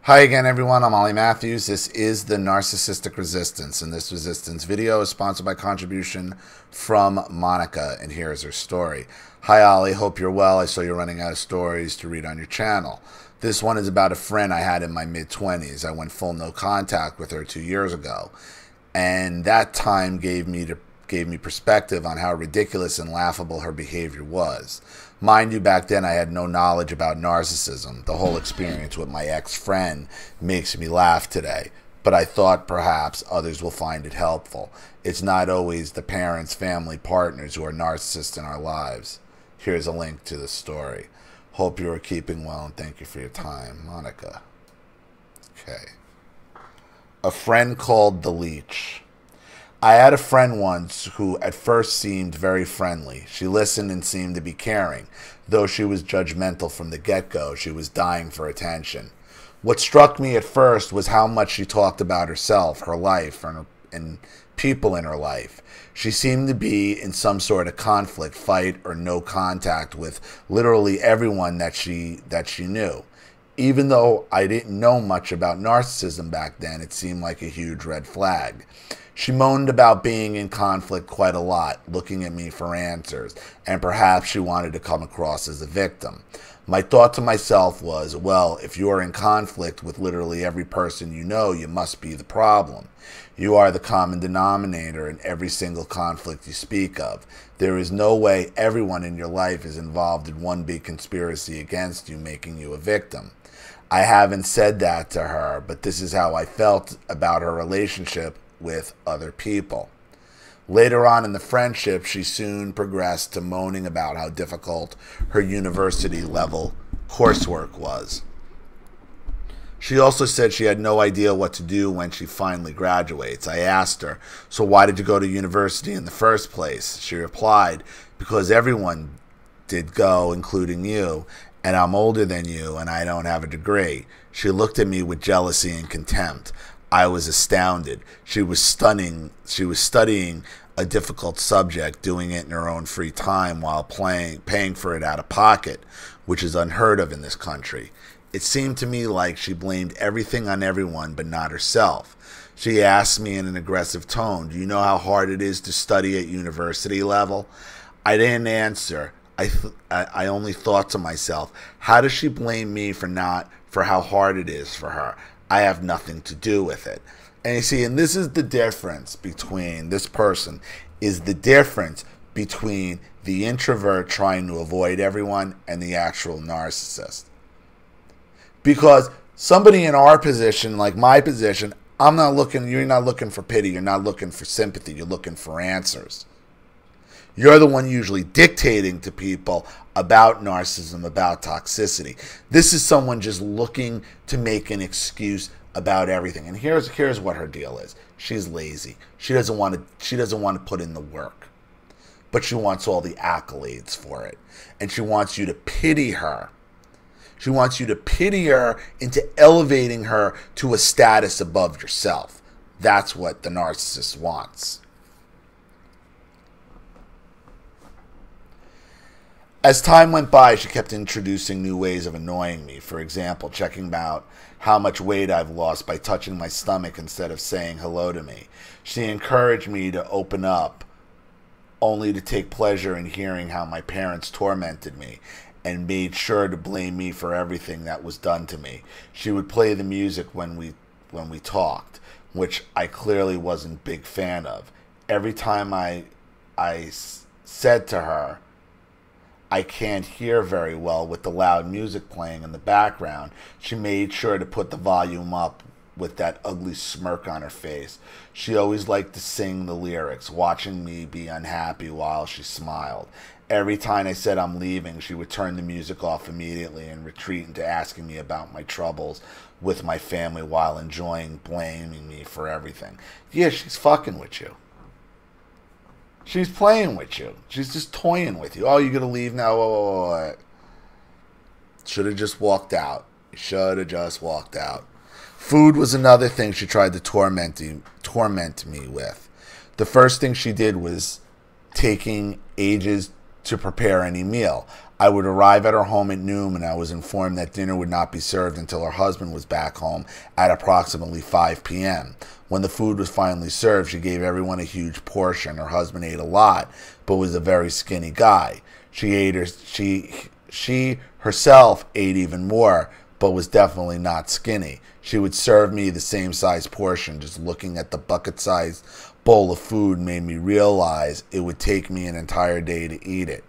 Hi again, everyone. I'm Ollie Matthews. This is the Narcissistic Resistance, and this resistance video is sponsored by contribution from Monica, and here's her story. Hi, Ollie. Hope you're well. I saw you're running out of stories to read on your channel. This one is about a friend I had in my mid-20s. I went full no contact with her 2 years ago, and that time gave me perspective on how ridiculous and laughable her behavior was. Mind you, back then I had no knowledge about narcissism. The whole experience with my ex-friend makes me laugh today, but I thought perhaps others will find it helpful. It's not always the parents, family, partners who are narcissists in our lives. Here's a link to the story. Hope you are keeping well and thank you for your time. Monica. Okay. A friend called the leech. I had a friend once who at first seemed very friendly. She listened and seemed to be caring. Though she was judgmental from the get-go, she was dying for attention. What struck me at first was how much she talked about herself, her life, and people in her life. She seemed to be in some sort of conflict, fight, or no contact with literally everyone that she knew. Even though I didn't know much about narcissism back then, it seemed like a huge red flag. She moaned about being in conflict quite a lot, looking at me for answers, and perhaps she wanted to come across as a victim. My thought to myself was, well, if you are in conflict with literally every person you know, you must be the problem. You are the common denominator in every single conflict you speak of. There is no way everyone in your life is involved in one big conspiracy against you, making you a victim. I haven't said that to her, but this is how I felt about her relationship with other people. Later on in the friendship, she soon progressed to moaning about how difficult her university level coursework was. She also said she had no idea what to do when she finally graduates. I asked her, so why did you go to university in the first place? She replied, because everyone did go, including you, and I'm older than you and I don't have a degree. She looked at me with jealousy and contempt. I was astounded. She was studying a difficult subject, doing it in her own free time while paying for it out of pocket, which is unheard of in this country. It seemed to me like she blamed everything on everyone but not herself. She asked me in an aggressive tone, do you know how hard it is to study at university level? I didn't answer. I only thought to myself, how does she blame me for how hard it is for her? I have nothing to do with it. And you see, and this is the difference between this person, is the difference between the introvert trying to avoid everyone and the actual narcissist. Because somebody in our position, like my position, you're not looking for pity, you're not looking for sympathy, you're looking for answers. You're the one usually dictating to people about narcissism, about toxicity. This is someone just looking to make an excuse about everything. And here's what her deal is. She's lazy. She doesn't want to put in the work. But she wants all the accolades for it. And she wants you to pity her. She wants you to pity her into elevating her to a status above yourself. That's what the narcissist wants. As time went by, she kept introducing new ways of annoying me. For example, checking out how much weight I've lost by touching my stomach instead of saying hello to me. She encouraged me to open up, only to take pleasure in hearing how my parents tormented me and made sure to blame me for everything that was done to me. She would play the music when we talked, which I clearly wasn't a big fan of. Every time I said to her, I can't hear very well with the loud music playing in the background, she made sure to put the volume up with that ugly smirk on her face. She always liked to sing the lyrics, watching me be unhappy while she smiled. Every time I said I'm leaving, she would turn the music off immediately and retreat into asking me about my troubles with my family while blaming me for everything. Yeah, she's fucking with you. She's playing with you. She's just toying with you. Oh, you're going to leave now? Whoa. Should have just walked out. Should have just walked out. Food was another thing she tried to torment me with. The first thing she did was taking ages to prepare any meal. I would arrive at her home at noon, and I was informed that dinner would not be served until her husband was back home at approximately 5 p.m. When the food was finally served, she gave everyone a huge portion. Her husband ate a lot, but was a very skinny guy. She herself ate even more, but was definitely not skinny. She would serve me the same size portion. Just looking at the bucket-sized bowl of food made me realize it would take me an entire day to eat it.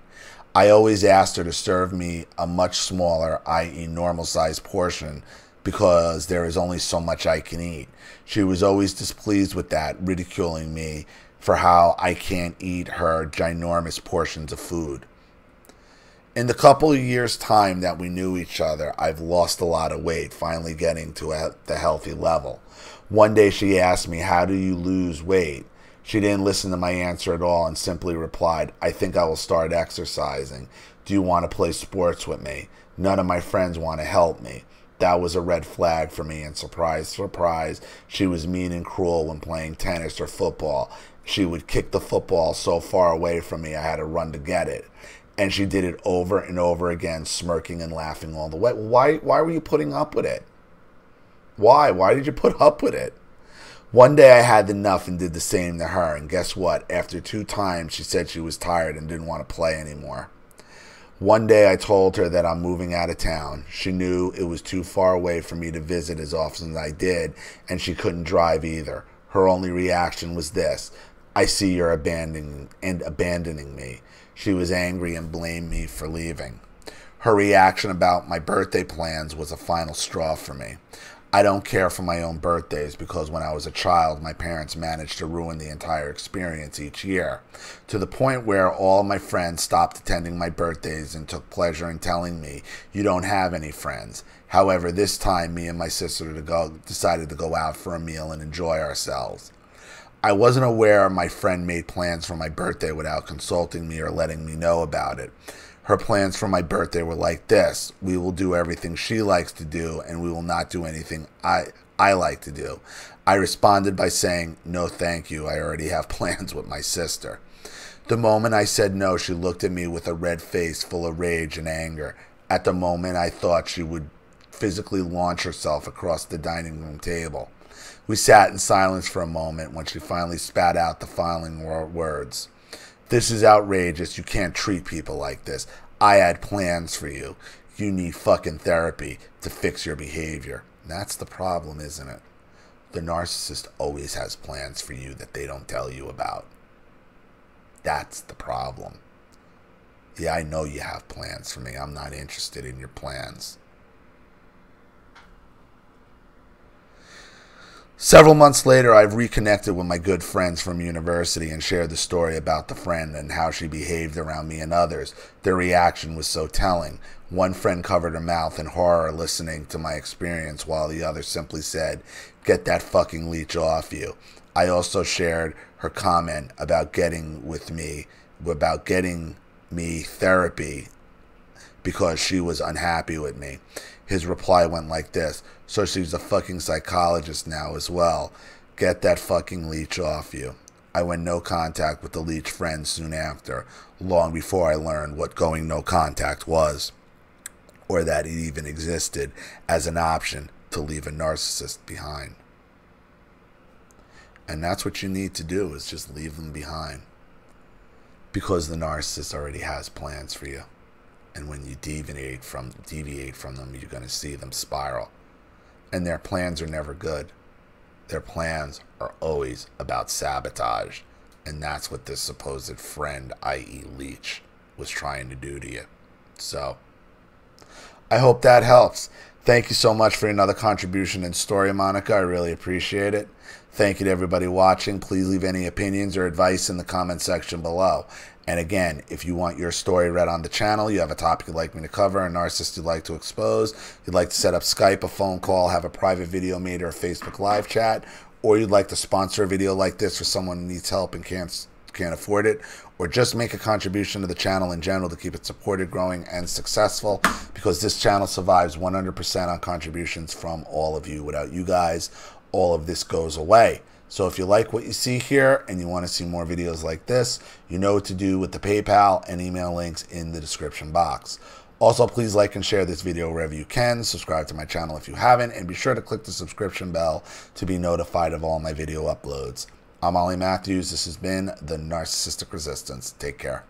I always asked her to serve me a much smaller, i.e. normal-sized portion, because there is only so much I can eat. She was always displeased with that, ridiculing me for how I can't eat her ginormous portions of food. In the couple of years' time that we knew each other, I've lost a lot of weight, finally getting to the healthy level. One day she asked me, "How do you lose weight?" She didn't listen to my answer at all and simply replied, "I think I will start exercising. Do you want to play sports with me? None of my friends want to help me." That was a red flag for me, and surprise, surprise, she was mean and cruel when playing tennis or football. She would kick the football so far away from me I had to run to get it. And she did it over and over again, smirking and laughing all the way. Why were you putting up with it? Why? Why did you put up with it? One day I had enough and did the same to her. And guess what? After 2 times, she said she was tired and didn't want to play anymore. One day I told her that I'm moving out of town. She knew it was too far away for me to visit as often as I did, and she couldn't drive either. Her only reaction was this: "I see you're abandoning me." She was angry and blamed me for leaving. Her reaction about my birthday plans was a final straw for me. I don't care for my own birthdays because when I was a child, my parents managed to ruin the entire experience each year, to the point where all my friends stopped attending my birthdays and took pleasure in telling me, "You don't have any friends." However, this time, me and my sister decided to go out for a meal and enjoy ourselves. I wasn't aware my friend made plans for my birthday without consulting me or letting me know about it. Her plans for my birthday were like this: we will do everything she likes to do, and we will not do anything I like to do. I responded by saying, "No, thank you. I already have plans with my sister." The moment I said no, she looked at me with a red face full of rage and anger. At the moment, I thought she would physically launch herself across the dining room table. We sat in silence for a moment when she finally spat out the following words: "This is outrageous. You can't treat people like this. I had plans for you. You need fucking therapy to fix your behavior." And that's the problem, isn't it? The narcissist always has plans for you that they don't tell you about. That's the problem. Yeah, I know you have plans for me. I'm not interested in your plans. Several months later, I've reconnected with my good friends from university and shared the story about the friend and how she behaved around me and others. Their reaction was so telling. One friend covered her mouth in horror listening to my experience, while the other simply said, "Get that fucking leech off you." I also shared her comment about getting me therapy because she was unhappy with me. His reply went like this: "So she's a fucking psychologist now as well. Get that fucking leech off you." I went no contact with the leech friend soon after, long before I learned what going no contact was, or that it even existed as an option to leave a narcissist behind. And that's what you need to do, is just leave them behind. Because the narcissist already has plans for you. And when you deviate from them, you're going to see them spiral. And their plans are never good. Their plans are always about sabotage. And that's what this supposed friend, i.e. leech, was trying to do to you. So, I hope that helps. Thank you so much for another contribution and story, Monica. I really appreciate it. Thank you to everybody watching. Please leave any opinions or advice in the comment section below. And again, if you want your story read on the channel, you have a topic you'd like me to cover, a narcissist you'd like to expose, you'd like to set up Skype, a phone call, have a private video made, or a Facebook live chat, or you'd like to sponsor a video like this for someone who needs help and can't afford it, or just make a contribution to the channel in general to keep it supported, growing, and successful, because this channel survives 100% on contributions from all of you. Without you guys, all of this goes away. So if you like what you see here and you want to see more videos like this, you know what to do with the PayPal and email links in the description box. Also, please like and share this video wherever you can. Subscribe to my channel if you haven't, and be sure to click the subscription bell to be notified of all my video uploads. I'm Ollie Matthews. This has been the Narcissistic Resistance. Take care.